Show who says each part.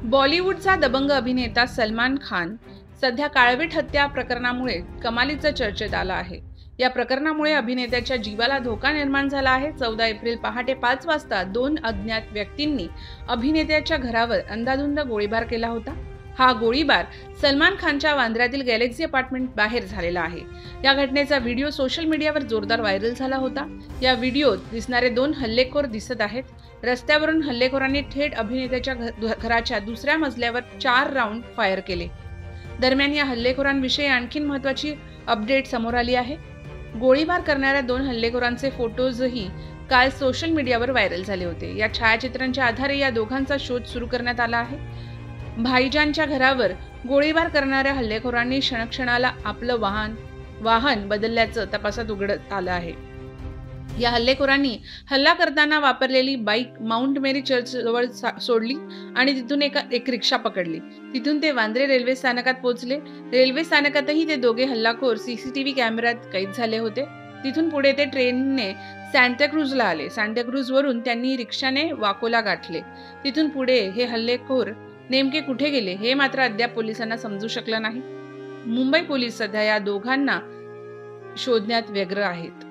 Speaker 1: बॉलिवूडचा दबंग अभिनेता सलमान खान सध्या काळवीट हत्या प्रकरणामुळे कमालीचं चर्चेत आला आहे। या प्रकरणामुळे अभिनेत्याच्या जीवाला धोका निर्माण झाला आहे। 14 एप्रिल पहाटे 5 वाजता 2 अज्ञात व्यक्तींनी अभिनेत्याच्या घरावर अंधाधुंद गोळीबार केला होता। हा गोळीबार सलमान खानच्या वांद्र्यातील गॅलेक्सी अपार्टमेंट बाहेर झालेला आहे। या घटनेचा व्हिडिओ सोशल मीडियावर जोरदार व्हायरल झाला होता। या व्हिडिओत दिसणारे 2 हल्लेखोर दिसत आहेत। रस्त्यावरून हल्लेखोरांनी थेट अभिनेत्याच्या घराच्या दुसऱ्या मजल्यावर 4 राऊंड फायर केले। दरम्यान या हल्लेखोरांविषयी आणखी महत्त्वाची अपडेट समोर आली आहे। गोळीबार करणाऱ्या 2 हल्लेखोरांचे फोटोजही काल सोशल मीडियावर व्हायरल झाले होते। या छायाचित्रांच्या आधारे या दोघांचा शोध सुरू करण्यात आला आहे। भाईजानच्या घरावर गोळीबार करणाऱ्या हल्लेखोरांनी क्षणाला आपलं वाहन बदलल्याचं तपासात उघड आलं आहे। या हल्लेखोरांनी हल्ला करताना वापरलेली बाईक माउंट मेरी चर्च जवळ सोडली आणि तिथून एक रिक्षा पकडली। तिथून ते वांद्रे रेल्वे स्थानकात पोहोचले। रेल्वे स्थानकातही ते दोघे हल्लाखोर सीसीटीव्ही कॅमेऱ्यात कैद झाले होते। तिथून पुढे ते ट्रेनने सांताक्रूजला आले। सांताक्रूजवरून त्यांनी रिक्षाने वाकोला गाठले। तिथून पुढे हे हल्लेखोर नेमके कुठे गेले हे मात्र अद्याप पोलिसांना समजू शकलं नाही। मुंबई पोलीस सध्या या दोघांना शोधण्यात व्यग्र आहेत।